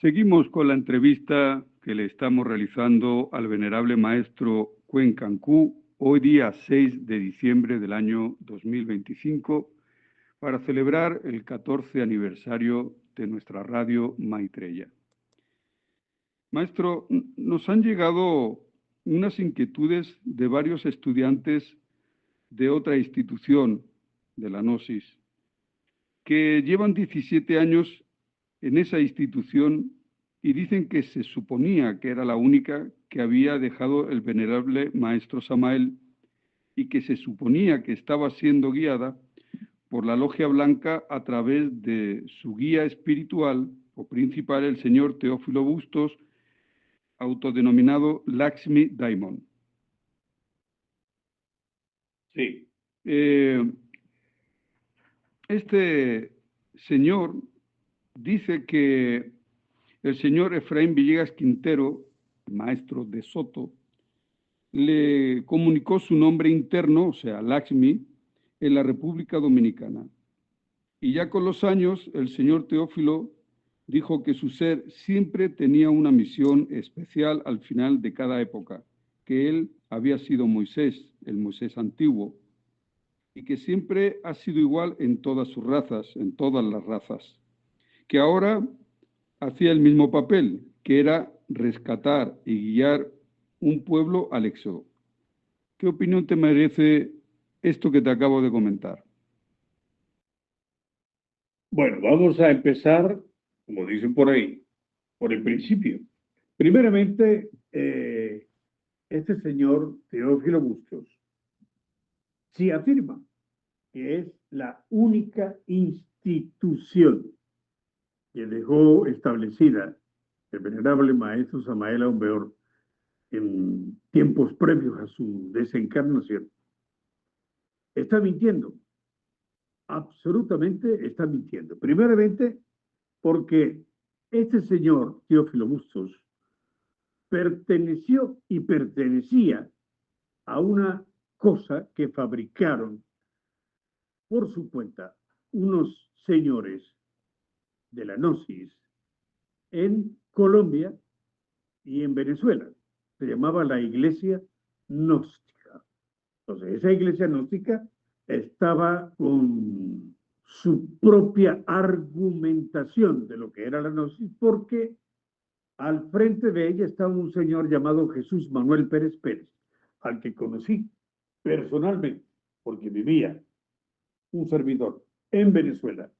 Seguimos con la entrevista que le estamos realizando al venerable maestro Cuencancú, hoy día 6 de diciembre del año 2025, para celebrar el 14 aniversario de nuestra radio Maitreya. Maestro, nos han llegado unas inquietudes de varios estudiantes de otra institución de la Gnosis, que llevan 17 años en esa institución y dicen que se suponía que era la única que había dejado el venerable maestro Samael y que se suponía que estaba siendo guiada por la Logia Blanca a través de su guía espiritual o principal, el señor Teófilo Bustos, autodenominado Lakshmi Daimon. Sí. Este señor dice que el señor Efraín Villegas Quintero, maestro de Soto, le comunicó su nombre interno, o sea, Lakshmi, en la República Dominicana. Y ya con los años, el señor Teófilo dijo que su ser siempre tenía una misión especial al final de cada época, que él había sido Moisés, el Moisés antiguo, y que siempre ha sido igual en todas sus razas, en todas las razas, que ahora hacía el mismo papel, que era rescatar y guiar un pueblo al éxodo. ¿Qué opinión te merece esto que te acabo de comentar? Bueno, vamos a empezar, como dicen por ahí, por el principio. Primeramente, este señor Teófilo Bustos sí afirma que es la única institución que dejó establecida el venerable maestro Samael Aumbeor en tiempos previos a su desencarnación. Está mintiendo, absolutamente está mintiendo. Primeramente, porque este señor Teófilo Bustos perteneció y pertenecía a una cosa que fabricaron por su cuenta unos señores de la Gnosis en Colombia y en Venezuela. Se llamaba la Iglesia Gnóstica. Entonces, esa Iglesia Gnóstica estaba con su propia argumentación de lo que era la Gnosis, porque al frente de ella estaba un señor llamado Jesús Manuel Pérez Pérez, al que conocí personalmente, porque vivía un servidor en Venezuela.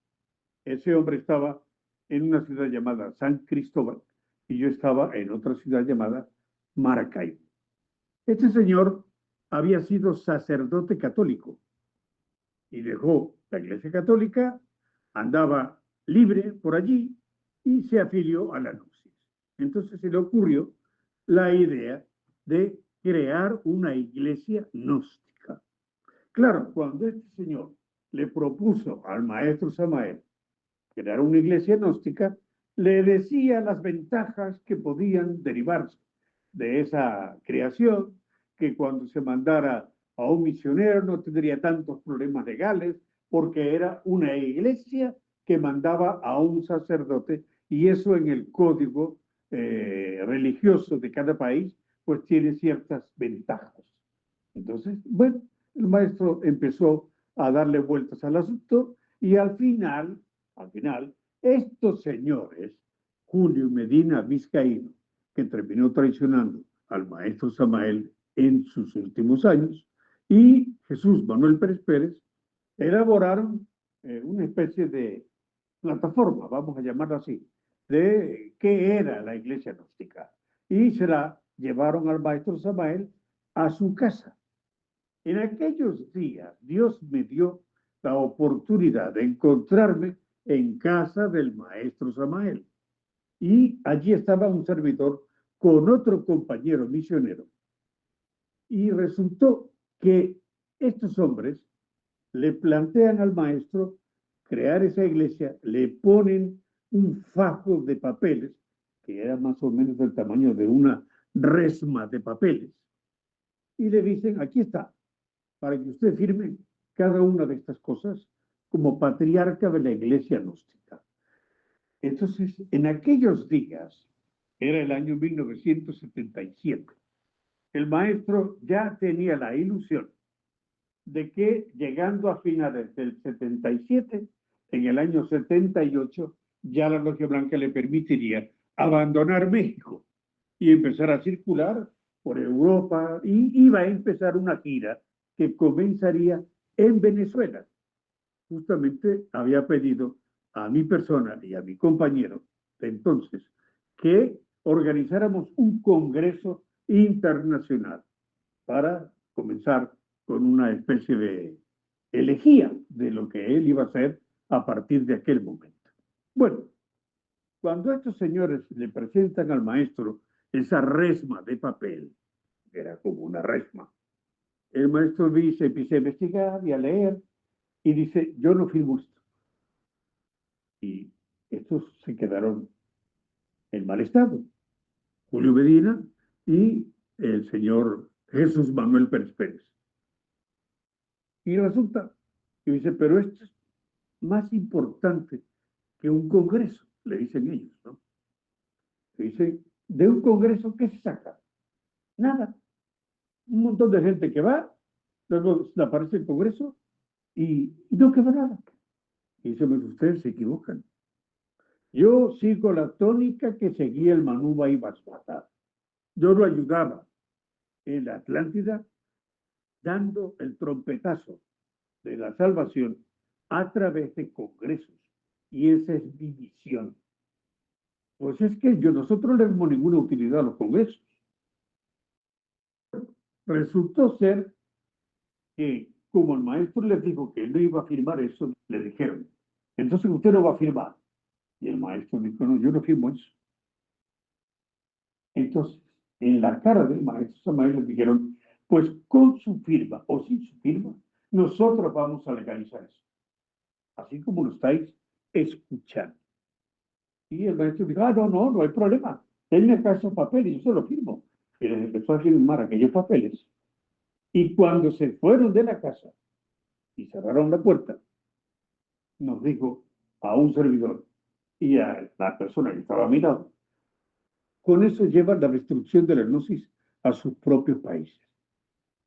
Ese hombre estaba en una ciudad llamada San Cristóbal y yo estaba en otra ciudad llamada Maracaibo. Este señor había sido sacerdote católico y dejó la Iglesia Católica, andaba libre por allí y se afilió a la Gnosis. Entonces se le ocurrió la idea de crear una iglesia gnóstica. Claro, cuando este señor le propuso al maestro Samael crear una iglesia gnóstica, le decía las ventajas que podían derivarse de esa creación, que cuando se mandara a un misionero no tendría tantos problemas legales, porque era una iglesia que mandaba a un sacerdote, y eso en el código religioso de cada país, pues tiene ciertas ventajas. Entonces, bueno, el maestro empezó a darle vueltas al asunto y al final, estos señores, Julio Medina Vizcaíno, que terminó traicionando al maestro Samael en sus últimos años, y Jesús Manuel Pérez Pérez, elaboraron una especie de plataforma, vamos a llamarla así, de qué era la iglesia gnóstica. Y se la llevaron al maestro Samael a su casa. En aquellos días, Dios me dio la oportunidad de encontrarme en casa del maestro Samael. Y allí estaba un servidor con otro compañero misionero. Y resultó que estos hombres le plantean al maestro crear esa iglesia, le ponen un fajo de papeles, que era más o menos del tamaño de una resma de papeles, y le dicen, aquí está, para que usted firme cada una de estas cosas como patriarca de la iglesia gnóstica. Entonces, en aquellos días, era el año 1977, el maestro ya tenía la ilusión de que llegando a finales del 77, en el año 78, ya la Logia Blanca le permitiría abandonar México y empezar a circular por Europa y iba a empezar una gira que comenzaría en Venezuela. Justamente había pedido a mi persona y a mi compañero de entonces que organizáramos un congreso internacional para comenzar con una especie de elegía de lo que él iba a hacer a partir de aquel momento. Bueno, cuando estos señores le presentan al maestro esa resma de papel, que era como una resma, el maestro dice, empieza a investigar y a leer y dice, yo no firmo esto. Y estos se quedaron en mal estado. Julio Medina y el señor Jesús Manuel Pérez Pérez. Y resulta que dice, pero esto es más importante que un congreso, le dicen ellos, ¿no? Le dicen, de un congreso, ¿qué se saca? Nada. Un montón de gente que va, luego aparece el congreso y no queda nada. Y dicen, ustedes se equivocan. Yo sigo la tónica que seguía el Manúba y Basmata. Yo lo ayudaba en la Atlántida dando el trompetazo de la salvación a través de congresos. Y esa es mi visión. Pues es que nosotros no le damos ninguna utilidad a los congresos. Resultó ser que, como el maestro les dijo que él no iba a firmar eso, le dijeron, entonces usted no va a firmar. Y el maestro dijo, no, yo no firmo eso. Entonces, en la cara del maestro Samael les dijeron, pues con su firma o sin su firma, nosotros vamos a legalizar eso. Así como lo estáis escuchando. Y el maestro dijo, no hay problema. Denme acá esos papeles, yo se los firmo. Y les empezó a firmar aquellos papeles. Y cuando se fueron de la casa y cerraron la puerta, nos dijo a un servidor y a la persona que estaba mirando, con eso llevan la destrucción de la gnosis a sus propios países.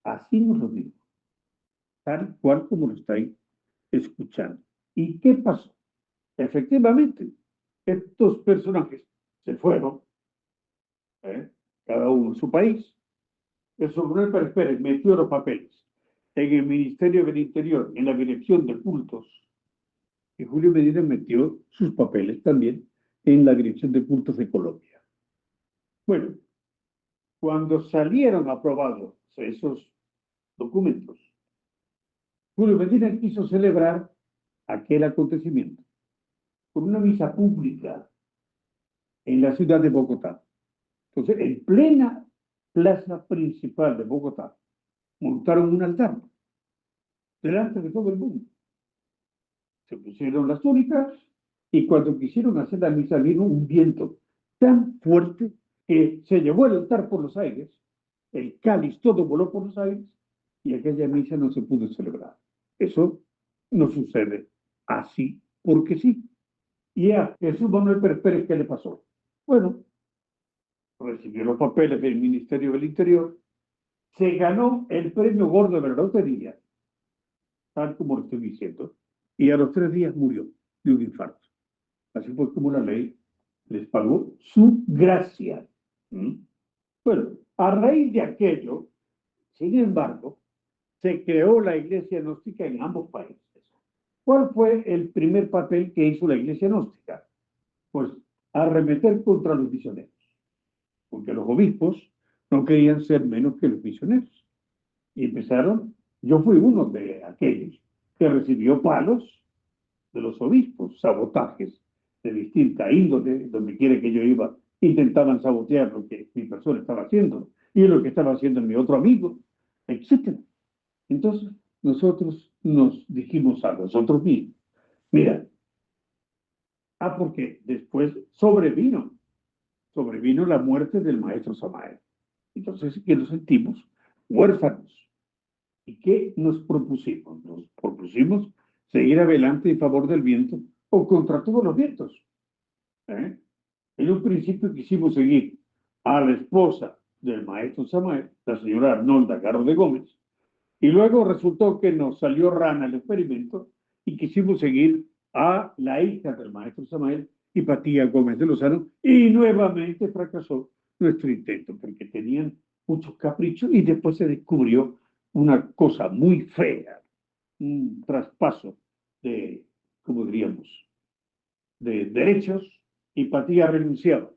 Así nos lo dijo, tal cual como lo estáis escuchando. ¿Y qué pasó? Efectivamente, estos personajes se fueron, cada uno en su país. El Manuel Pérez Pérez metió los papeles en el Ministerio del Interior, en la Dirección de Cultos, y Julio Medina metió sus papeles también en la Dirección de Cultos de Colombia. Bueno, cuando salieron aprobados esos documentos, Julio Medina quiso celebrar aquel acontecimiento con una misa pública en la ciudad de Bogotá. Entonces, en plena plaza principal de Bogotá, montaron un altar delante de todo el mundo. Se pusieron las túnicas y cuando quisieron hacer la misa vino un viento tan fuerte que se llevó el altar por los aires, el cáliz todo voló por los aires y aquella misa no se pudo celebrar. Eso no sucede así porque sí. Y a Jesús Manuel Pérez Pérez, ¿qué le pasó? Bueno, recibió los papeles del Ministerio del Interior, se ganó el premio gordo de la lotería, tal como lo estoy diciendo, y a los 3 días murió de un infarto. Así fue como la ley les pagó su gracia. Bueno, a raíz de aquello, sin embargo, se creó la iglesia gnóstica en ambos países. ¿Cuál fue el primer papel que hizo la iglesia gnóstica? Pues arremeter contra los misioneros, porque los obispos no querían ser menos que los misioneros. Y empezaron, yo fui uno de aquellos que recibió palos de los obispos, sabotajes de distinta índole, donde quiera que yo iba, intentaban sabotear lo que mi persona estaba haciendo y lo que estaba haciendo mi otro amigo, etc. Entonces, nosotros nos dijimos a nosotros mismos, mira, porque después sobrevino la muerte del maestro Samael. Entonces, que nos sentimos huérfanos. ¿Y qué nos propusimos? Nos propusimos seguir adelante en favor del viento o contra todos los vientos. ¿eh? En un principio quisimos seguir a la esposa del maestro Samael, la señora Arnolda Garro de Gómez, y luego resultó que nos salió rana el experimento y quisimos seguir a la hija del maestro Samael, Hipatía Gómez de Lozano, y nuevamente fracasó nuestro intento porque tenían muchos caprichos y después se descubrió una cosa muy fea, un traspaso de, ¿cómo diríamos?, de derechos. Hipatía renunciaba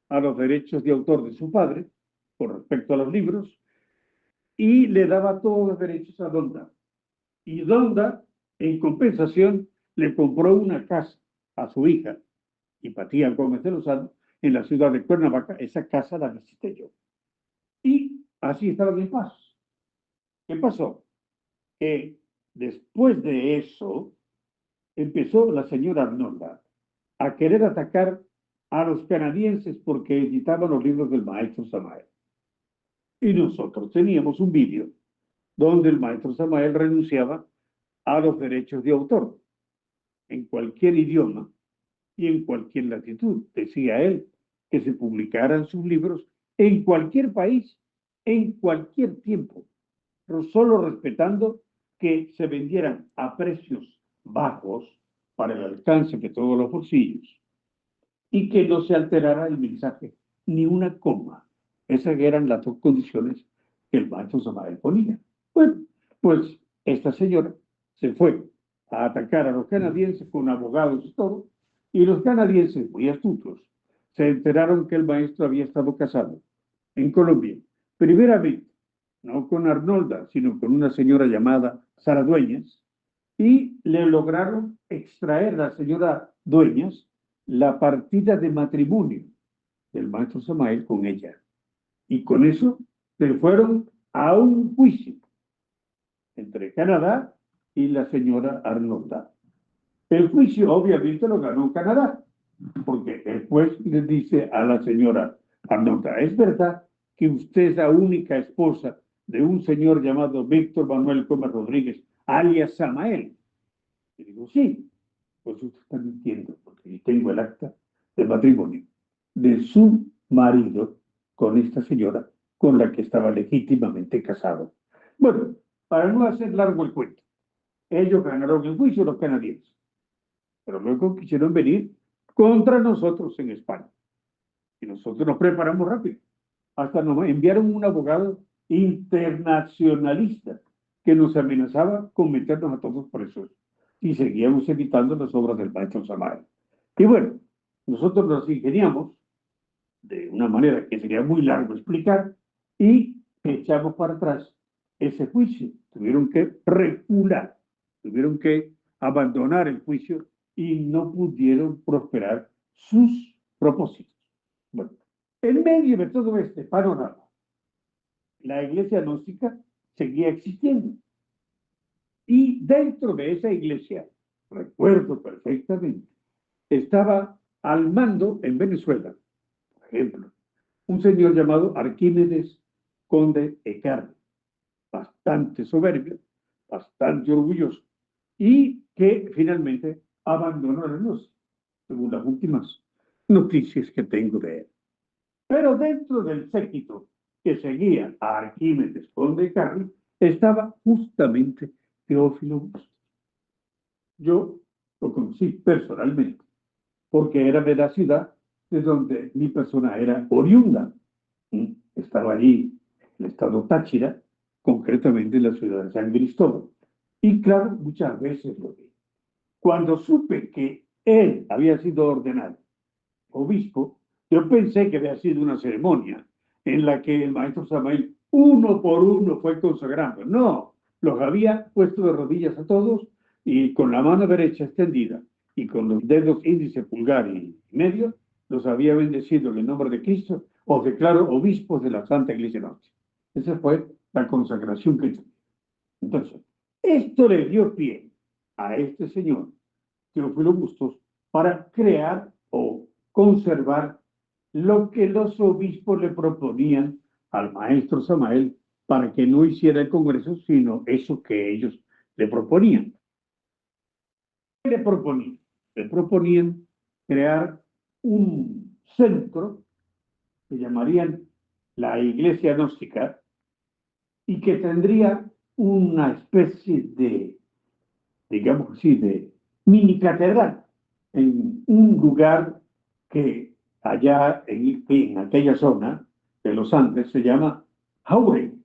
a los derechos de autor de su padre con respecto a los libros y le daba todos los derechos a Donda. Y Donda, en compensación, le compró una casa a su hija, Hipatía Gómez de Lozano, en la ciudad de Cuernavaca. Esa casa la visité yo. Y así estaban en paz. ¿Qué pasó? Que después de eso empezó la señora Arnolda a querer atacar a los canadienses porque editaban los libros del maestro Samael. Y nosotros teníamos un vídeo donde el maestro Samael renunciaba a los derechos de autor en cualquier idioma y en cualquier latitud. Decía él que se publicaran sus libros en cualquier país, en cualquier tiempo, pero solo respetando que se vendieran a precios bajos para el alcance de todos los bolsillos y que no se alterara el mensaje ni una coma. Esas eran las dos condiciones que el maestro Samael ponía. Bueno, pues esta señora se fue a atacar a los canadienses con abogados y todo, y los canadienses, muy astutos, se enteraron que el maestro había estado casado en Colombia, primeramente, no con Arnolda, sino con una señora llamada Sara Dueñas, y le lograron extraer a la señora Dueñas la partida de matrimonio del maestro Samael con ella. Y con eso se fueron a un juicio entre Canadá y la señora Arnolda. El juicio obviamente lo ganó Canadá, porque el juez le dice a la señora Arnolda: ¿es verdad que usted es la única esposa de un señor llamado Víctor Manuel Gómez Rodríguez, alias Samael? Y digo: sí. Pues usted está mintiendo, porque tengo el acta de matrimonio de su marido con esta señora con la que estaba legítimamente casado. Bueno, para no hacer largo el cuento, ellos ganaron el juicio, los canadienses, pero luego quisieron venir contra nosotros en España. Y nosotros nos preparamos rápido. Hasta nos enviaron un abogado internacionalista que nos amenazaba con meternos a todos presos y seguíamos evitando las obras del maestro Samael. Y bueno, nosotros nos ingeniamos de una manera que sería muy largo explicar y echamos para atrás ese juicio. Tuvieron que recular, tuvieron que abandonar el juicio y no pudieron prosperar sus propósitos. Bueno, en medio de todo este panorama, la iglesia gnóstica seguía existiendo. Y dentro de esa iglesia, recuerdo perfectamente, estaba al mando en Venezuela, por ejemplo, un señor llamado Arquímedes Conde Ecarri, bastante soberbio, bastante orgulloso, y que finalmente abandonó la luz, según las últimas noticias que tengo de él. Pero dentro del séquito que seguía a Arquímedes Conde Ecarri estaba justamente Teófilo Bustos. Yo lo conocí personalmente, porque era de la ciudad de donde mi persona era oriunda. Estaba allí en el estado Táchira, concretamente en la ciudad de San Cristóbal. Y claro, muchas veces lo vi. Cuando supe que él había sido ordenado obispo, yo pensé que había sido una ceremonia en la que el maestro Samael uno por uno fue consagrando. No, los había puesto de rodillas a todos y con la mano derecha extendida y con los dedos índice, pulgar y medio, los había bendecido en el nombre de Cristo. Os declaro obispos de la Santa Iglesia Norte. Esa fue la consagración que tuve. Entonces, esto le dio pie a este señor, Teófilo Bustos, para crear o conservar lo que los obispos le proponían al maestro Samael para que no hiciera el Congreso, sino eso que ellos le proponían. ¿Qué le proponían? Le proponían crear un centro que llamarían la Iglesia Gnóstica y que tendría una especie de, digamos así, de mini catedral en un lugar que allá en aquella zona de los Andes se llama Jauregui.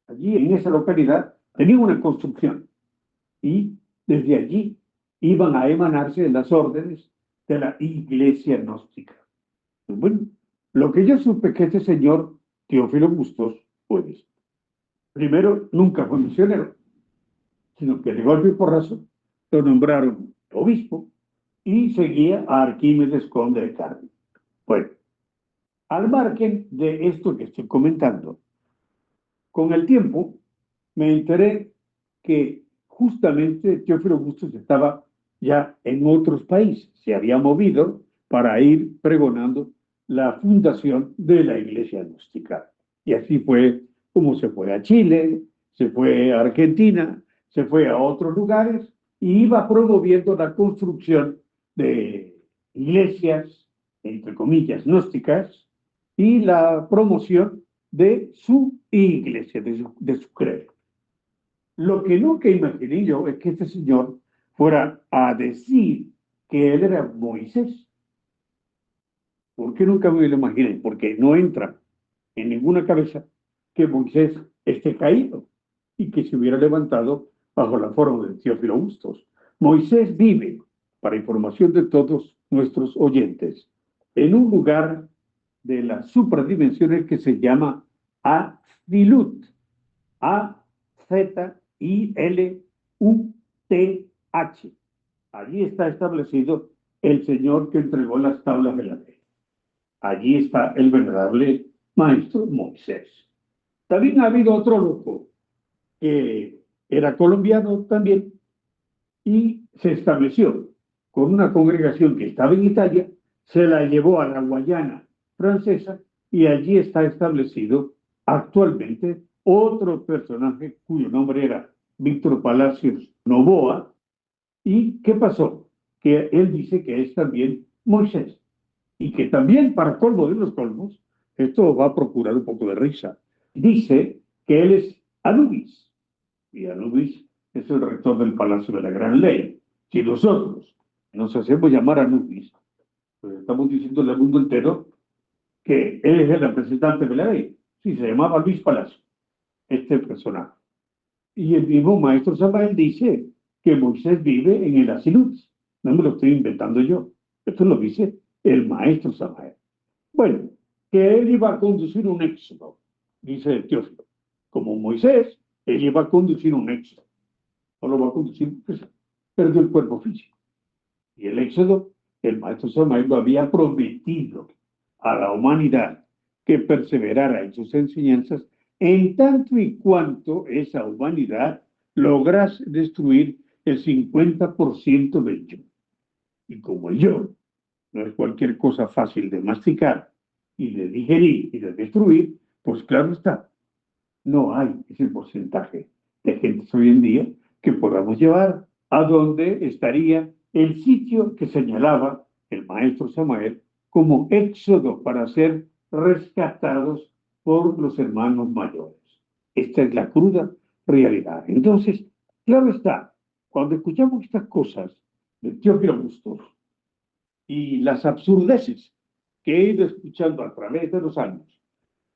Allí en esa localidad tenía una construcción y desde allí iban a emanarse las órdenes de la Iglesia Gnóstica. Bueno, lo que yo supe que este señor Teófilo Bustos, pues, primero nunca fue misionero, sino que de golpe y porrazo lo nombraron obispo y seguía a Arquímedes Conde de Carmen. Bueno, al margen de esto que estoy comentando, con el tiempo me enteré que justamente Teófilo Bustos estaba ya en otros países, se había movido para ir pregonando la fundación de la Iglesia Gnóstica. Y así fue como se fue a Chile, se fue a Argentina, se fue a otros lugares y iba promoviendo la construcción de iglesias, entre comillas, gnósticas, y la promoción de su iglesia, de su credo. Lo que nunca imaginé yo es que este señor fuera a decir que él era Moisés. ¿Por qué nunca me lo imaginé? Porque no entra en ninguna cabeza que Moisés esté caído y que se hubiera levantado bajo la forma de Teófilo Bustos. Moisés vive, para información de todos nuestros oyentes, en un lugar de las supradimensiones que se llama Azzilut. Azziluth. Allí está establecido el Señor que entregó las tablas de la ley. Allí está el venerable maestro Moisés. También ha habido otro loco que era colombiano también y se estableció con una congregación que estaba en Italia, se la llevó a la Guayana francesa y allí está establecido actualmente otro personaje cuyo nombre era Víctor Palacios Novoa. ¿Y qué pasó? Que él dice que es también Moisés y que también, para colmo de los colmos, esto va a procurar un poco de risa, dice que él es Anubis, y Anubis es el rector del Palacio de la Gran Ley. Si nosotros nos hacemos llamar Anubis, pues estamos diciéndole al mundo entero que él es el representante de la ley. Sí, se llamaba Luis Palacio, este personaje. Y el mismo maestro Samael dice que Moisés vive en el Azzilut. No me lo estoy inventando yo. Esto lo dice el maestro Samael. Bueno, que él iba a conducir un éxodo, dice el Teófilo. Como Moisés, él iba a conducir un éxodo. No lo va a conducir porque perdió el cuerpo físico. Y el éxodo, el maestro Samael lo había prometido a la humanidad que perseverara en sus enseñanzas en tanto y cuanto esa humanidad lograse destruir el 50% del yo. Y como el yo no es cualquier cosa fácil de masticar y de digerir y de destruir, pues claro está, no hay ese porcentaje de gente hoy en día que podamos llevar a donde estaría el sitio que señalaba el maestro Samael como éxodo para ser rescatados por los hermanos mayores. Esta es la cruda realidad. Entonces, claro está, cuando escuchamos estas cosas de Teófilo Bustos y las absurdeces que he ido escuchando a través de los años,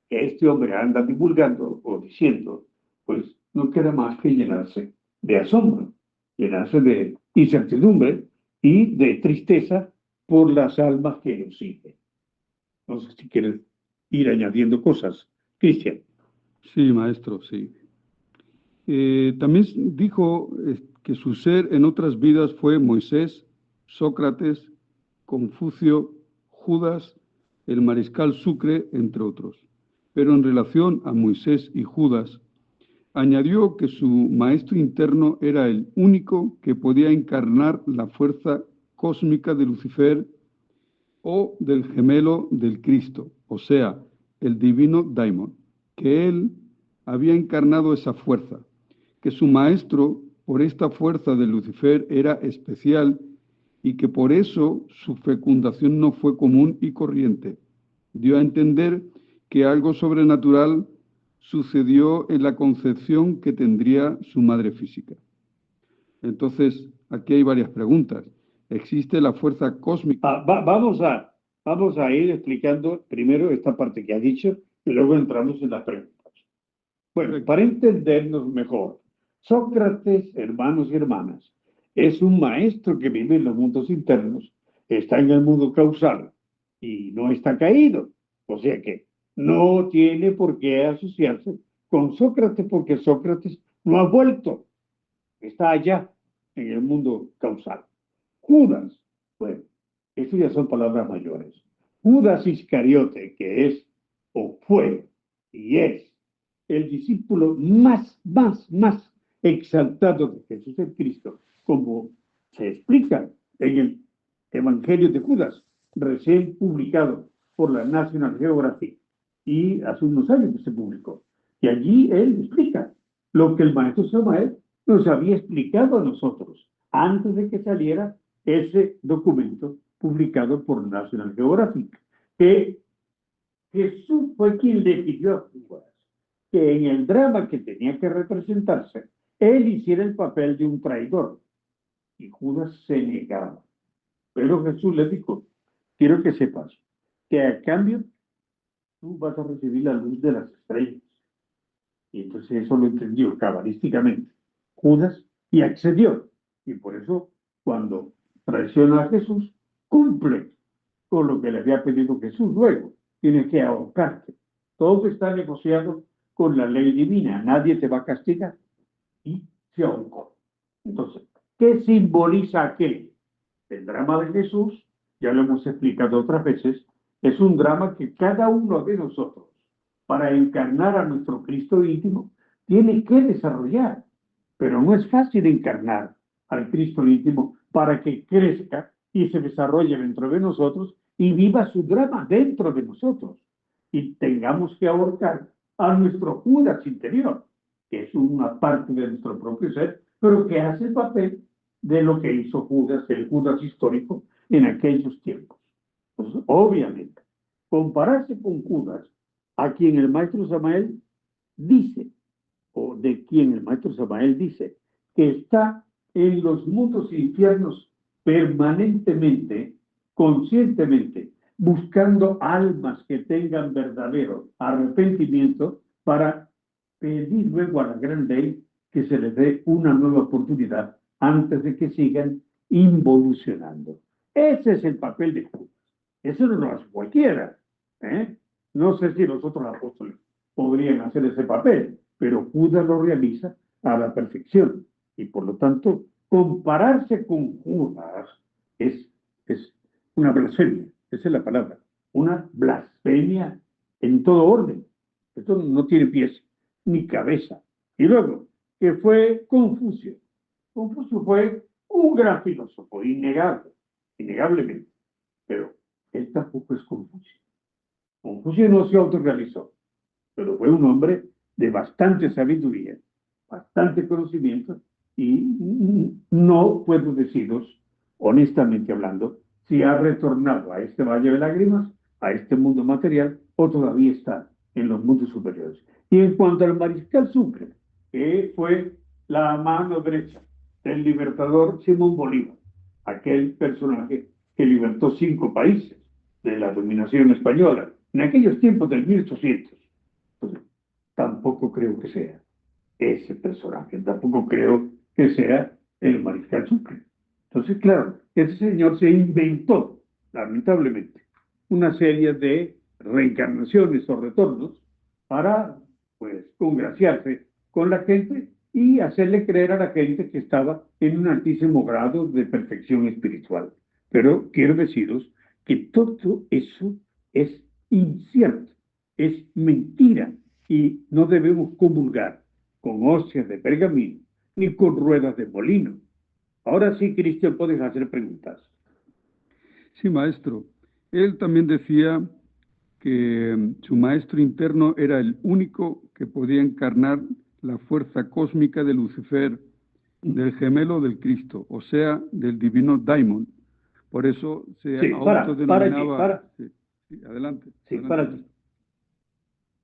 que este hombre anda divulgando o diciendo, pues no queda más que llenarse de asombro, llenarse de incertidumbre y de tristeza por las almas que lo siguen. No sé si quieres ir añadiendo cosas, Cristian. Sí, maestro, sí. También dijo que su ser en otras vidas fue Moisés, Sócrates, Confucio, Judas, el mariscal Sucre, entre otros. Pero en relación a Moisés y Judas, añadió que su maestro interno era el único que podía encarnar la fuerza cósmica de Lucifer o del gemelo del Cristo, o sea, el divino daimon, que él había encarnado esa fuerza, que su maestro por esta fuerza de Lucifer era especial y que por eso su fecundación no fue común y corriente. Dio a entender que algo sobrenatural sucedió en la concepción que tendría su madre física. Entonces, aquí hay varias preguntas. ¿Existe la fuerza cósmica? Vamos a ir explicando primero esta parte que ha dicho y luego entramos en las preguntas. Bueno, para entendernos mejor, Sócrates, hermanos y hermanas, es un maestro que vive en los mundos internos, está en el mundo causal y no está caído. O sea que no tiene por qué asociarse con Sócrates porque Sócrates no ha vuelto, está allá en el mundo causal. Judas, bueno, eso ya son palabras mayores. Judas Iscariote, que es o fue y es el discípulo más exaltado de Jesús el Cristo, como se explica en el Evangelio de Judas, recién publicado por la National Geographic, y hace unos años que se publicó. Y allí él explica lo que el maestro Samael nos había explicado a nosotros antes de que saliera ese documento publicado por National Geographic, que Jesús fue quien le pidió a Judas que en el drama que tenía que representarse, él hiciera el papel de un traidor. Y Judas se negaba. Pero Jesús le dijo, quiero que sepas que a cambio tú vas a recibir la luz de las estrellas. Y entonces eso lo entendió cabalísticamente Judas y accedió. Y por eso cuando traiciona a Jesús, cumple con lo que le había pedido Jesús. Luego tiene que ahorcarte. Todo está negociado con la ley divina, nadie te va a castigar. Y se ahorcó. Entonces, ¿qué simboliza aquel? El drama de Jesús, ya lo hemos explicado otras veces, es un drama que cada uno de nosotros, para encarnar a nuestro Cristo íntimo, tiene que desarrollar. Pero no es fácil encarnar al Cristo íntimo para que crezca y se desarrolle dentro de nosotros y viva su drama dentro de nosotros. Y tengamos que ahorcar a nuestro Judas interior, que es una parte de nuestro propio ser, pero que hace el papel de lo que hizo Judas, el Judas histórico, en aquellos tiempos. Pues, obviamente, compararse con Judas, a quien el maestro Samael dice, o de quien el maestro Samael dice, que está en los mundos infiernos permanentemente, conscientemente, buscando almas que tengan verdadero arrepentimiento para pedir luego a la gran ley que se les dé una nueva oportunidad antes de que sigan involucionando. Ese es el papel de Judas. Eso no lo hace cualquiera. No sé si los otros apóstoles podrían hacer ese papel, pero Judas lo realiza a la perfección. Y por lo tanto, compararse con Judas es una blasfemia. Esa es la palabra. Una blasfemia en todo orden. Esto no tiene pies ni cabeza. Y luego, que fue Confucio. Confucio fue un gran filósofo, innegablemente. Pero él tampoco es Confucio. Confucio no se autorrealizó, pero fue un hombre de bastante sabiduría, bastante conocimiento, y no puedo deciros, honestamente hablando, si ha retornado a este valle de lágrimas, a este mundo material, o todavía está en los mundos superiores. Y en cuanto al mariscal Sucre, que fue la mano derecha del libertador Simón Bolívar, aquel personaje que libertó 5 países de la dominación española, en aquellos tiempos del 1800. Entonces, tampoco creo que sea ese personaje, tampoco creo que sea el mariscal Sucre. Entonces, claro, ese señor se inventó, lamentablemente, una serie de reencarnaciones o retornos para, pues, congraciarse con la gente y hacerle creer a la gente que estaba en un altísimo grado de perfección espiritual. Pero quiero deciros que todo eso es incierto, es mentira, y no debemos comulgar con hostias de pergamino ni con ruedas de molino. Ahora sí, Cristian, puedes hacer preguntas. Sí, maestro. Él también decía que su maestro interno era el único que podía encarnar la fuerza cósmica de Lucifer, del gemelo del Cristo, o sea, del divino Daimon, Por eso se Sí, para allí, autodenominaba... Sí, sí, adelante. Sí, adelante. para allí.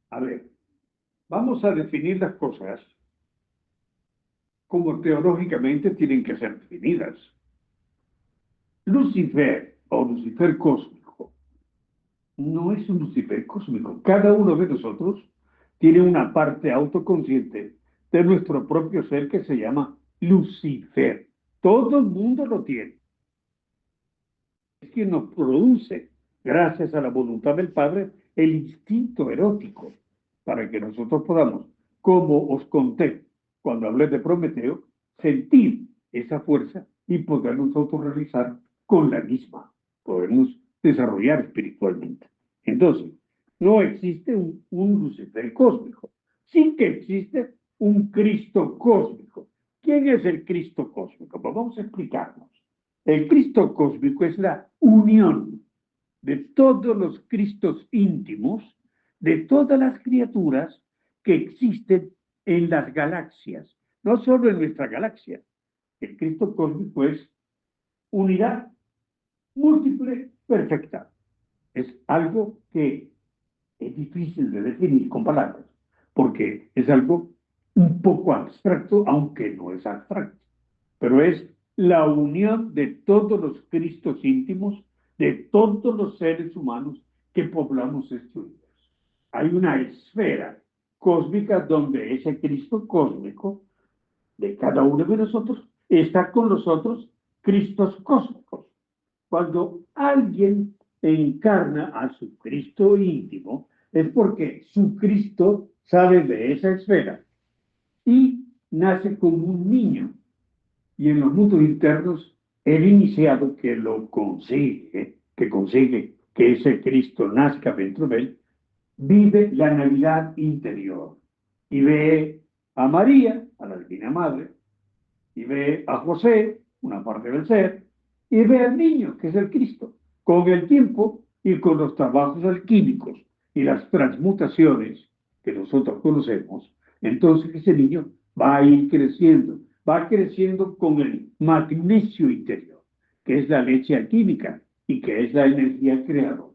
A ver, vamos a definir las cosas como teológicamente tienen que ser definidas. Lucifer o Lucifer cósmico no es un Lucifer cósmico. Cada uno de nosotros tiene una parte autoconsciente de nuestro propio ser que se llama Lucifer. Todo el mundo lo tiene. Es quien nos produce, gracias a la voluntad del Padre, el instinto erótico, para que nosotros podamos, como os conté cuando hablé de Prometeo, sentir esa fuerza y podernos autorrealizar con la misma, podernos desarrollar espiritualmente. Entonces, no existe un Lucifer cósmico, sí que existe un Cristo cósmico. ¿Quién es el Cristo cósmico? Pues vamos a explicarnos. El Cristo cósmico es la unión de todos los Cristos íntimos, de todas las criaturas que existen en las galaxias, no solo en nuestra galaxia. El Cristo cósmico es unidad múltiple perfecta. Es algo que es difícil de definir con palabras, porque es algo un poco abstracto, aunque no es abstracto, pero es la unión de todos los Cristos íntimos, de todos los seres humanos que poblamos este universo. Hay una esfera cósmica donde ese Cristo cósmico de cada uno de nosotros está con los otros Cristos cósmicos. Cuando alguien encarna a su Cristo íntimo, es porque su Cristo sale de esa esfera y nace como un niño. Y en los mundos internos, el iniciado que lo consigue, que consigue que ese Cristo nazca dentro de él, vive la Navidad interior y ve a María, a la Divina Madre, y ve a José, una parte del ser, y ve al niño, que es el Cristo. Con el tiempo y con los trabajos alquímicos y las transmutaciones que nosotros conocemos, entonces ese niño va a ir va creciendo con el magnesio interior, que es la leche alquímica y que es la energía creadora.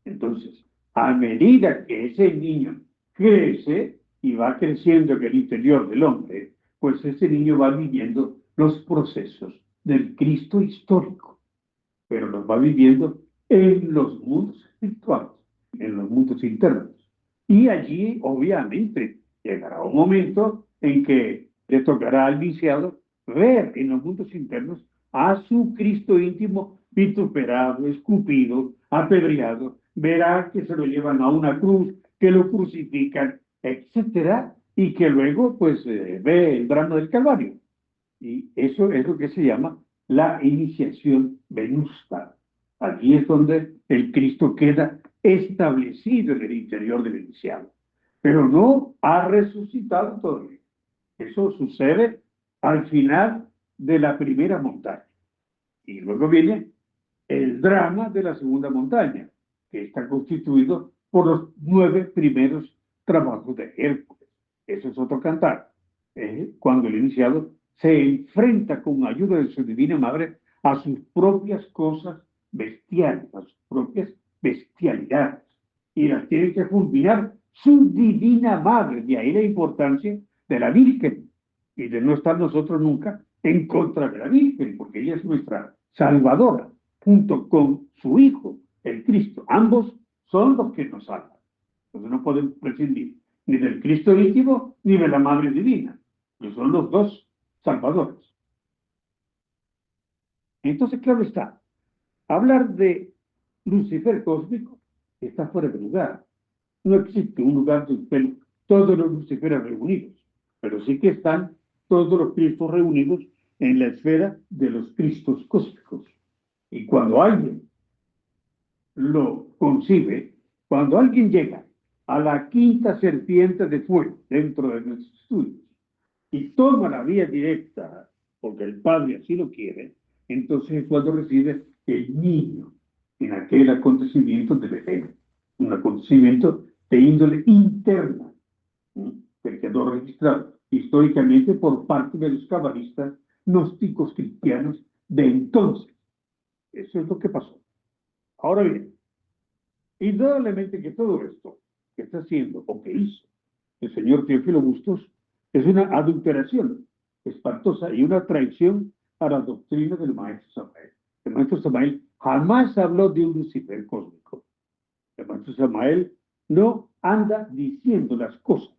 Entonces, a medida que ese niño crece y va creciendo en el interior del hombre, pues ese niño va viviendo los procesos del Cristo histórico, pero los va viviendo en los mundos espirituales, en los mundos internos. Y allí, obviamente, llegará un momento en que le tocará al iniciado ver en los mundos internos a su Cristo íntimo vituperado, escupido, apedreado, verá que se lo llevan a una cruz, que lo crucifican, etcétera, y que luego pues ve el drama del Calvario. Y eso es lo que se llama la iniciación venusta. Allí es donde el Cristo queda establecido en el interior del iniciado, pero no ha resucitado todavía. Eso sucede al final de la primera montaña. Y luego viene el drama de la segunda montaña, que está constituido por los 9 primeros trabajos de Hércules. Eso es otro cantar. Cuando el iniciado se enfrenta con ayuda de su divina madre a sus propias cosas bestiales, a sus propias bestialidades. Y las tiene que fulminar su divina madre. De ahí la importancia de la Virgen y de no estar nosotros nunca en contra de la Virgen, porque ella es nuestra salvadora, junto con su Hijo, el Cristo. Ambos son los que nos salvan. Entonces no podemos prescindir ni del Cristo íntimo ni de la Madre Divina, que son los dos salvadores. Entonces, claro está, hablar de Lucifer cósmico está fuera de lugar. No existe un lugar donde estén todos los Luciferes reunidos, pero sí que están todos los Cristos reunidos en la esfera de los Cristos cósmicos. Y cuando alguien lo concibe, cuando alguien llega a la quinta serpiente de fuego dentro de nuestros estudios y toma la vía directa, porque el Padre así lo quiere, entonces es cuando recibe el niño en aquel acontecimiento de Belén, un acontecimiento de índole interna, que quedó registrado históricamente por parte de los cabalistas gnósticos cristianos de entonces. Eso es lo que pasó. Ahora bien, indudablemente que todo esto que está haciendo o que hizo el señor Teófilo Bustos es una adulteración espantosa y una traición a la doctrina del maestro Samael. El maestro Samael jamás habló de un Lucifer cósmico. El maestro Samael no anda diciendo las cosas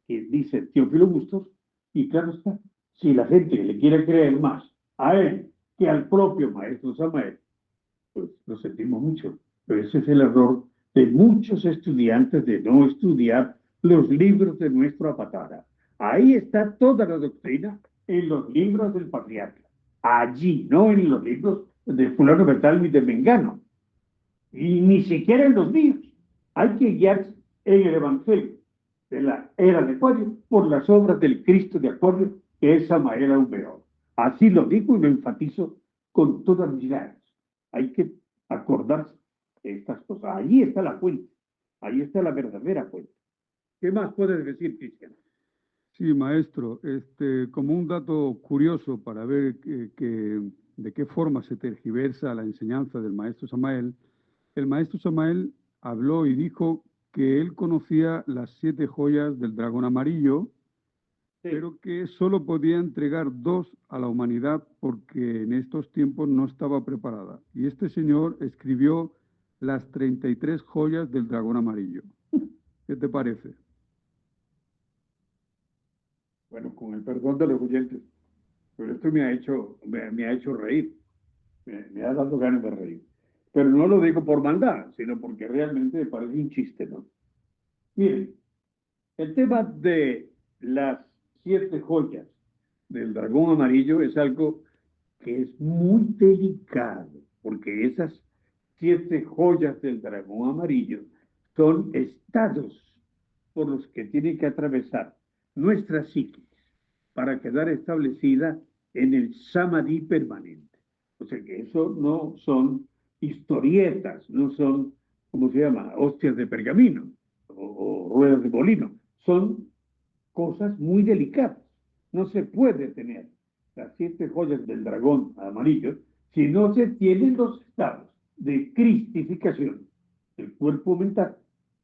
que dice Teófilo Bustos, y claro está, si la gente le quiere creer más a él que al propio maestro Samael, pues lo sentimos mucho. Pero ese es el error de muchos estudiantes de no estudiar los libros de nuestro Avatara. Ahí está toda la doctrina en los libros del patriarca. Allí, no en los libros de fulano de tal ni de Mengano. Y ni siquiera en los míos. Hay que guiarse en el Evangelio de la era de Acuario por las obras del Cristo de Acuario, que es Samael Aumeón. Así lo digo y lo enfatizo con todas mis ganas. Hay que acordarse de estas cosas. Allí está la fuente. Ahí está la verdadera fuente. ¿Qué más puedes decir, Cristian? Sí, maestro, como un dato curioso para ver de qué forma se tergiversa la enseñanza del maestro Samael, el maestro Samael habló y dijo que él conocía las 7 joyas del dragón amarillo, Sí. pero que solo podía entregar 2 a la humanidad porque en estos tiempos no estaba preparada. Y este señor escribió las 33 joyas del dragón amarillo. ¿Qué te parece? Bueno, con el perdón de los oyentes, pero esto me ha hecho reír. Me ha dado ganas de reír. Pero no lo digo por maldad, sino porque realmente me parece un chiste, ¿no? Miren, el tema de las 7 joyas del dragón amarillo es algo que es muy delicado, porque esas 7 joyas del dragón amarillo son estados por los que tiene que atravesar nuestra psiquis para quedar establecida en el samadhi permanente. O sea que eso no son historietas, no son, ¿cómo se llama?, hostias de pergamino o ruedas de molino. Son cosas muy delicadas. No se puede tener las 7 joyas del dragón amarillo si no se tienen los estados de cristificación del cuerpo mental,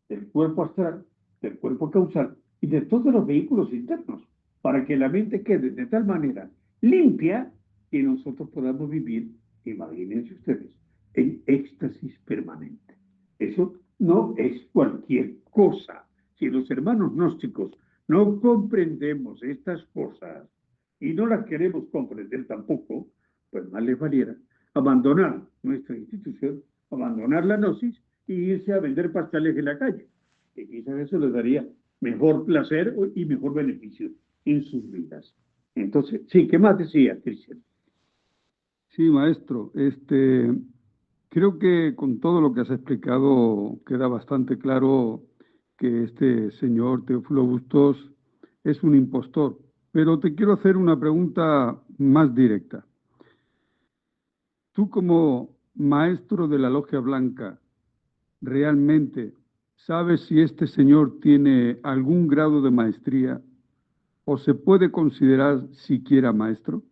del cuerpo astral, del cuerpo causal y de todos los vehículos internos, para que la mente quede de tal manera limpia que nosotros podamos vivir, imagínense ustedes, en éxtasis permanente. Eso no es cualquier cosa. Si los hermanos gnósticos no comprendemos estas cosas y no las queremos comprender tampoco, pues más les valiera abandonar nuestra institución, abandonar la gnosis y irse a vender pasteles en la calle. Y quizás eso les daría mejor placer y mejor beneficio en sus vidas. Entonces, sí, ¿qué más decía, Cristian? Sí, maestro, creo que con todo lo que has explicado queda bastante claro que este señor Teófilo Bustos es un impostor. Pero te quiero hacer una pregunta más directa. Tú como maestro de la Logia Blanca, ¿realmente sabes si este señor tiene algún grado de maestría o se puede considerar siquiera maestro?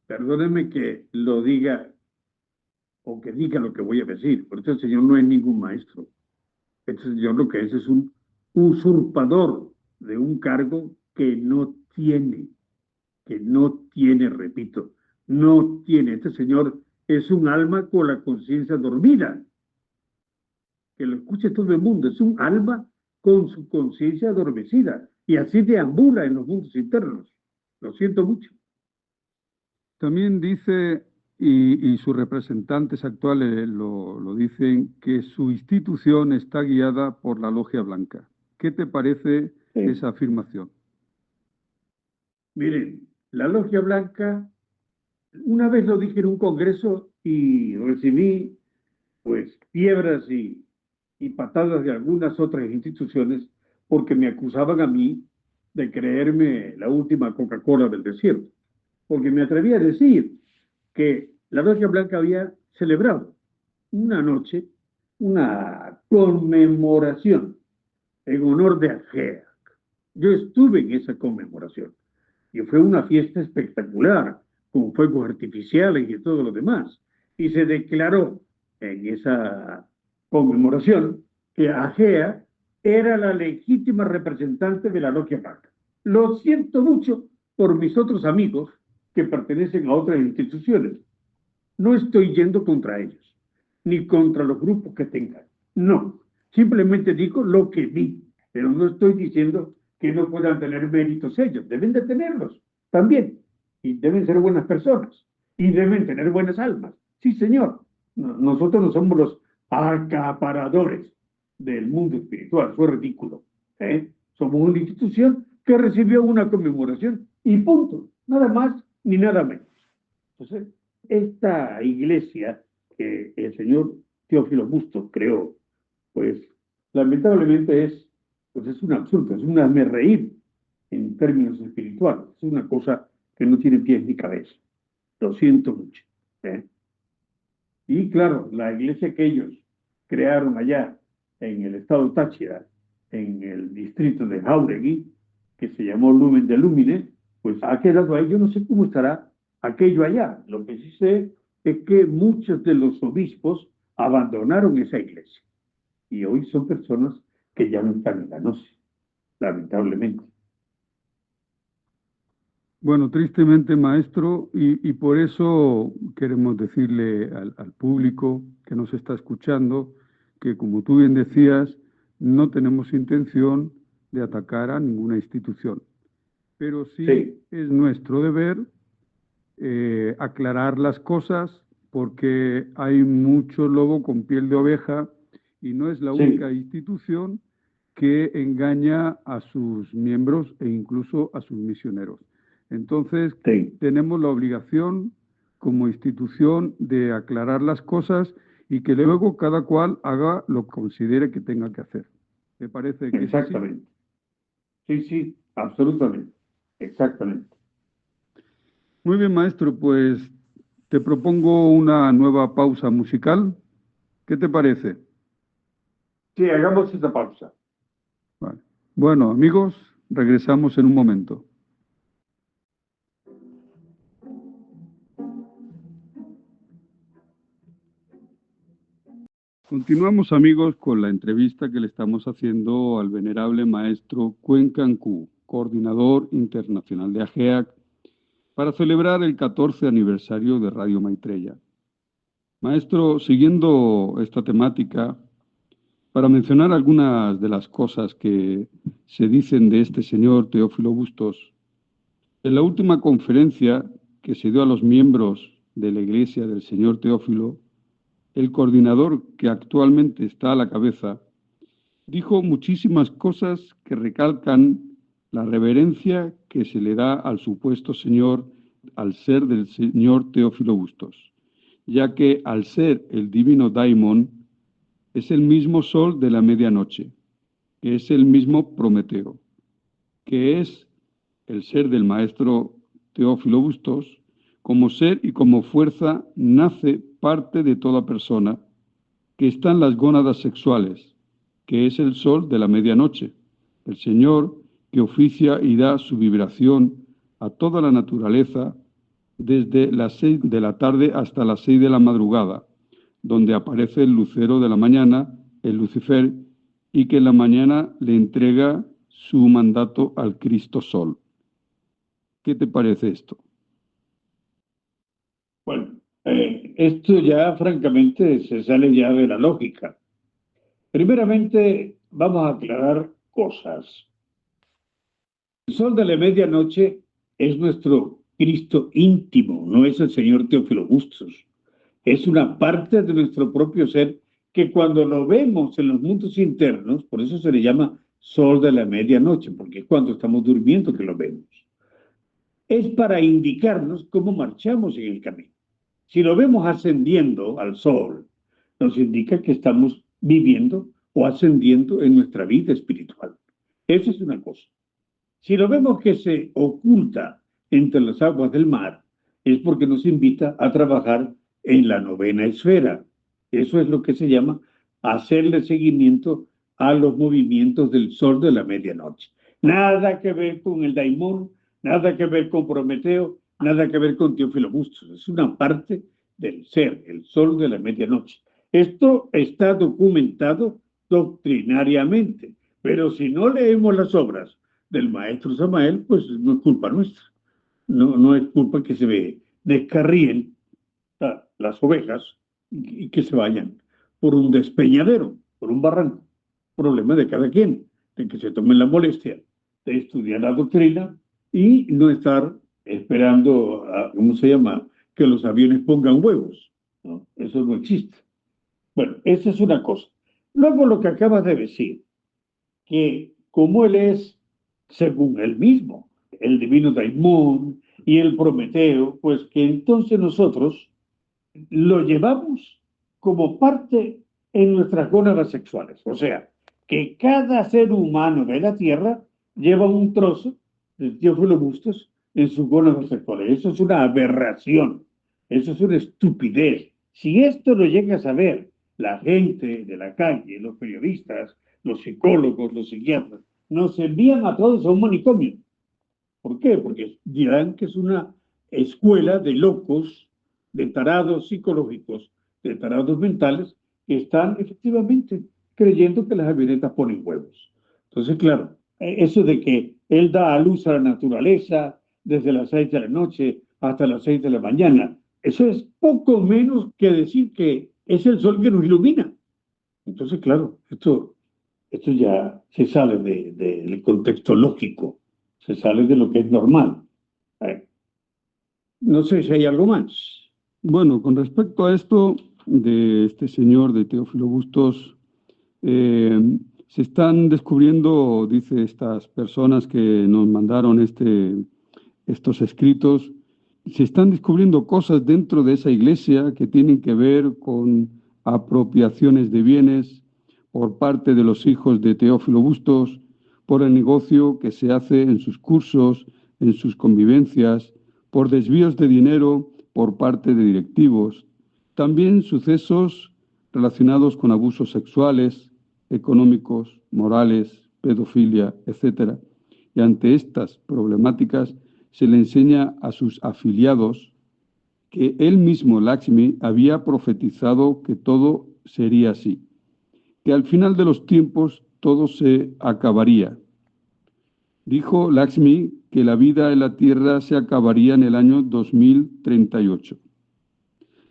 Perdónenme que lo diga o que diga lo que voy a decir, pero este señor no es ningún maestro. Este señor lo que es un usurpador de un cargo que no tiene, repito, no tiene. Este señor es un alma con la conciencia dormida. Que lo escuche todo el mundo, es un alma con su conciencia adormecida y así deambula en los mundos internos. Lo siento mucho. También dice, y sus representantes actuales lo dicen, que su institución está guiada por la Logia Blanca. ¿Qué te parece esa afirmación? Miren, la Logia Blanca, una vez lo dije en un congreso y recibí pues piedras y patadas de algunas otras instituciones porque me acusaban a mí de creerme la última Coca-Cola del desierto, porque me atreví a decir que la Logia Blanca había celebrado una noche, una conmemoración en honor de Agea. Yo estuve en esa conmemoración y fue una fiesta espectacular, con fuegos artificiales y todo lo demás. Y se declaró en esa conmemoración que Agea era la legítima representante de la logia blanca. Lo siento mucho por mis otros amigos que pertenecen a otras instituciones. No estoy yendo contra ellos, ni contra los grupos que tengan. No, simplemente digo lo que vi, pero no estoy diciendo que no puedan tener méritos ellos. Deben de tenerlos también, y deben ser buenas personas, y deben tener buenas almas. Sí, señor, nosotros no somos los acaparadores del mundo espiritual, eso es ridículo. Somos una institución que recibió una conmemoración y punto, nada más ni nada menos. Entonces, esta iglesia que el señor Teófilo Bustos creó, pues lamentablemente pues es un absurdo, es un hazmerreír en términos espirituales, es una cosa que no tiene pies ni cabeza. Lo siento mucho. Y claro, la iglesia que ellos crearon allá en el estado Táchira, en el distrito de Jáuregui, que se llamó Lumen de Lumine, pues ha quedado ahí. Yo no sé cómo estará aquello allá. Lo que sí sé es que muchos de los obispos abandonaron esa iglesia y hoy son personas que ya no están en la gnosis, lamentablemente. Bueno, tristemente, maestro, y por eso queremos decirle al público que nos está escuchando que, como tú bien decías, no tenemos intención de atacar a ninguna institución, pero sí es nuestro deber aclarar las cosas porque hay mucho lobo con piel de oveja y no es la única institución que engaña a sus miembros e incluso a sus misioneros. Entonces, tenemos la obligación como institución de aclarar las cosas y que luego cada cual haga lo que considere que tenga que hacer. ¿Me parece que exactamente? Sí, sí, absolutamente. Exactamente. Muy bien, maestro, pues te propongo una nueva pausa musical. ¿Qué te parece? Sí, hagamos esta pausa. Vale. Bueno, amigos, regresamos en un momento. Continuamos, amigos, con la entrevista que le estamos haciendo al venerable maestro Cuen Cancú, coordinador internacional de AGEAC, para celebrar el 14 aniversario de Radio Maitreya. Maestro, siguiendo esta temática, para mencionar algunas de las cosas que se dicen de este señor Teófilo Bustos, en la última conferencia que se dio a los miembros de la Iglesia del señor Teófilo, el coordinador que actualmente está a la cabeza, dijo muchísimas cosas que recalcan la reverencia que se le da al supuesto señor, al ser del señor Teófilo Bustos, ya que al ser el divino daimon, es el mismo sol de la medianoche, que es el mismo Prometeo, que es el ser del maestro Teófilo Bustos, como ser y como fuerza nace parte de toda persona, que está en las gónadas sexuales, que es el sol de la medianoche, el Señor que oficia y da su vibración a toda la naturaleza desde las 6 de la tarde hasta las 6 de la madrugada, donde aparece el lucero de la mañana, el Lucifer, y que en la mañana le entrega su mandato al Cristo Sol. ¿Qué te parece esto? Bueno, esto ya francamente se sale ya de la lógica. Primeramente, vamos a aclarar cosas. El sol de la medianoche es nuestro Cristo íntimo, no es el señor Teófilo Bustos. Es una parte de nuestro propio ser que cuando lo vemos en los mundos internos, por eso se le llama sol de la medianoche, porque es cuando estamos durmiendo que lo vemos. Es para indicarnos cómo marchamos en el camino. Si lo vemos ascendiendo al sol, nos indica que estamos viviendo o ascendiendo en nuestra vida espiritual. Eso es una cosa. Si lo vemos que se oculta entre las aguas del mar, es porque nos invita a trabajar en la novena esfera. Eso es lo que se llama hacerle seguimiento a los movimientos del sol de la medianoche. Nada que ver con el daimón, nada que ver con Prometeo, nada que ver con Teófilo Bustos, es una parte del ser, el sol de la medianoche. Esto está documentado doctrinariamente, pero si no leemos las obras del maestro Samael, pues no es culpa nuestra, no es culpa que se descarríen las ovejas y que se vayan por un despeñadero, por un barranco. Problema de cada quien, de que se tomen la molestia de estudiar la doctrina y no estar esperando, ¿cómo se llama?, que los aviones pongan huevos, ¿no? Eso no existe. Bueno, esa es una cosa. Luego lo que acabas de decir, que como él es, según él mismo, el divino Daimón y el Prometeo, pues que entonces nosotros lo llevamos como parte en nuestras gónadas sexuales. O sea, que cada ser humano de la Tierra lleva un trozo de Teófilo Bustos en sus gónadas sexuales. Eso es una aberración, eso es una estupidez. Si esto lo llega a saber la gente de la calle, los periodistas, los psicólogos, los psiquiatras, nos envían a todos a un manicomio. ¿Por qué? Porque dirán que es una escuela de locos, de tarados psicológicos, de tarados mentales, que están efectivamente creyendo que las avionetas ponen huevos. Entonces, claro, eso de que él da a luz a la naturaleza desde las 6 de la noche hasta las 6 de la mañana, eso es poco menos que decir que es el sol que nos ilumina. Entonces, claro, esto ya se sale del contexto lógico, se sale de lo que es normal. No sé si hay algo más. Bueno, con respecto a esto de este señor de Teófilo Bustos, se están descubriendo, dice estas personas que nos mandaron estos escritos, se están descubriendo cosas dentro de esa iglesia que tienen que ver con apropiaciones de bienes por parte de los hijos de Teófilo Bustos, por el negocio que se hace en sus cursos, en sus convivencias, por desvíos de dinero por parte de directivos, también sucesos relacionados con abusos sexuales, económicos, morales, pedofilia, etc. Y ante estas problemáticas se le enseña a sus afiliados que él mismo, Lakshmi, había profetizado que todo sería así, que al final de los tiempos todo se acabaría. Dijo Lakshmi que la vida en la Tierra se acabaría en el año 2038.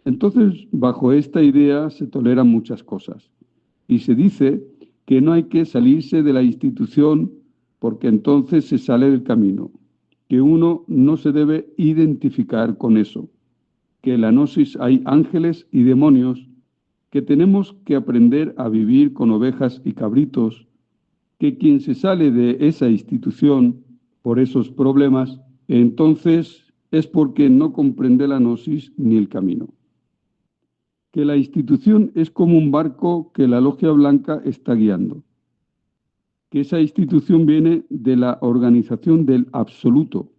Entonces, bajo esta idea se toleran muchas cosas. Y se dice que no hay que salirse de la institución porque entonces se sale del camino, que uno no se debe identificar con eso, que en la gnosis hay ángeles y demonios, que tenemos que aprender a vivir con ovejas y cabritos, que quien se sale de esa institución por esos problemas, entonces es porque no comprende la gnosis ni el camino. Que la institución es como un barco que la logia blanca está guiando. Que esa institución viene de la organización del absoluto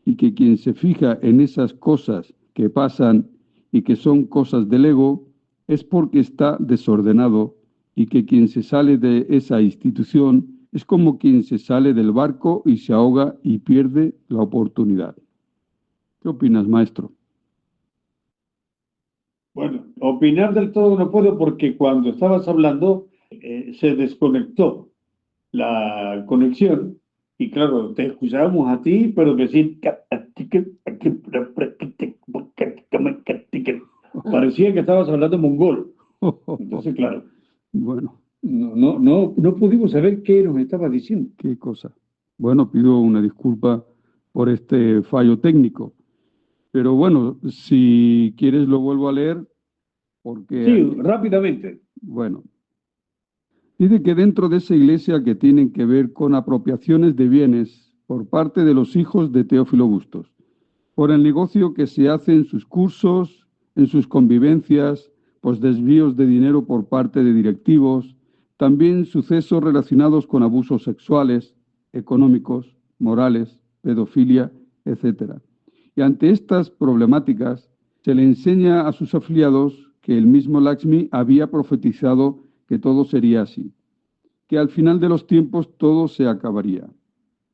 y que quien se fija en esas cosas que pasan y que son cosas del ego es porque está desordenado y que quien se sale de esa institución es como quien se sale del barco y se ahoga y pierde la oportunidad. ¿Qué opinas, maestro? Bueno, opinar del todo no puedo porque cuando estabas hablando se desconectó la conexión y claro, te escuchábamos a ti, pero decir parecía que estabas hablando mongol. Entonces, claro, Bueno, no pudimos saber qué nos estaba diciendo. qué cosa. Bueno, pido una disculpa por este fallo técnico. Pero bueno, si quieres lo vuelvo a leer porque... Sí, rápidamente. Bueno, dice que dentro de esa iglesia que tienen que ver con apropiaciones de bienes por parte de los hijos de Teófilo Bustos, por el negocio que se hace en sus cursos, en sus convivencias, pues desvíos de dinero por parte de directivos, también sucesos relacionados con abusos sexuales, económicos, morales, pedofilia, etc. Y ante estas problemáticas se le enseña a sus afiliados que el mismo Lakshmi había profetizado que todo sería así, que al final de los tiempos todo se acabaría,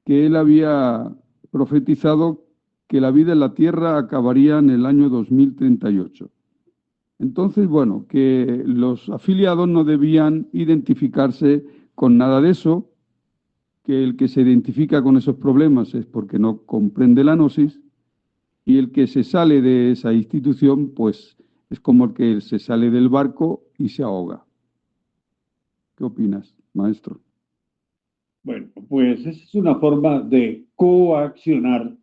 que él había profetizado que la vida en la Tierra acabaría en el año 2038. Entonces, bueno, que los afiliados no debían identificarse con nada de eso, que el que se identifica con esos problemas es porque no comprende la gnosis, y el que se sale de esa institución, pues es como el que se sale del barco y se ahoga. ¿Qué opinas, maestro? Bueno, pues esa es una forma de coaccionar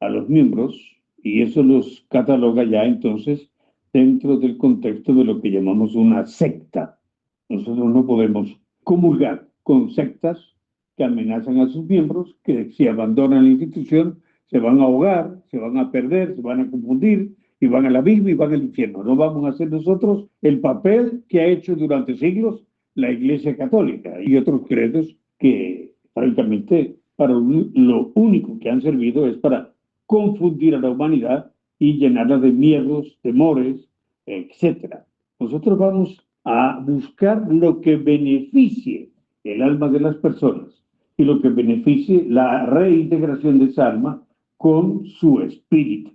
a los miembros y eso los cataloga ya entonces dentro del contexto de lo que llamamos una secta. Nosotros no podemos comulgar con sectas que amenazan a sus miembros, que si abandonan la institución se van a ahogar, se van a perder, se van a confundir y van al abismo y van al infierno. No vamos a hacer nosotros el papel que ha hecho durante siglos la Iglesia Católica y otros credos que, francamente, para lo único que han servido es para confundir a la humanidad y llenarla de miedos, temores, etc. Nosotros vamos a buscar lo que beneficie el alma de las personas y lo que beneficie la reintegración de esa alma con su espíritu.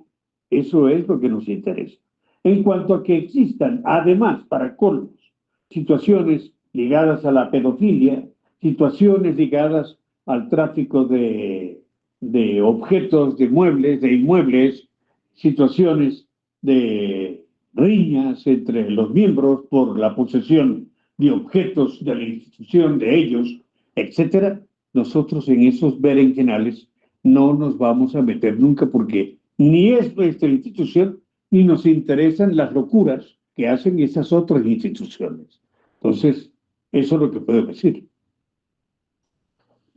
Eso es lo que nos interesa. En cuanto a que existan, además, para colmos, situaciones ligadas a la pedofilia, situaciones ligadas al tráfico de objetos, de muebles, de inmuebles, situaciones de riñas entre los miembros por la posesión de objetos de la institución, de ellos, etcétera. Nosotros en esos berenjenales no nos vamos a meter nunca porque ni es nuestra institución ni nos interesan las locuras que hacen esas otras instituciones. Entonces, eso es lo que puedo decir.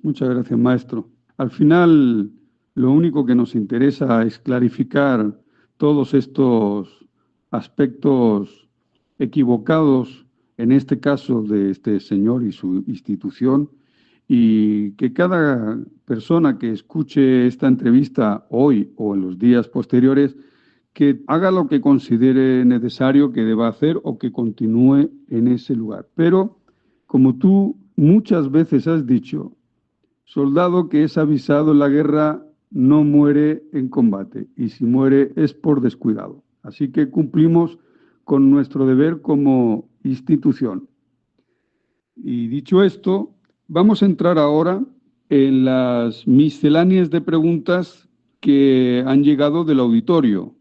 Muchas gracias, maestro. Al final, lo único que nos interesa es clarificar todos estos aspectos equivocados, en este caso de este señor y su institución, y que cada persona que escuche esta entrevista hoy o en los días posteriores, que haga lo que considere necesario que deba hacer o que continúe en ese lugar. Pero, como tú muchas veces has dicho, soldado que es avisado en la guerra no muere en combate, y si muere es por descuidado. Así que cumplimos con nuestro deber como institución. Y dicho esto, vamos a entrar ahora en las misceláneas de preguntas que han llegado del auditorio.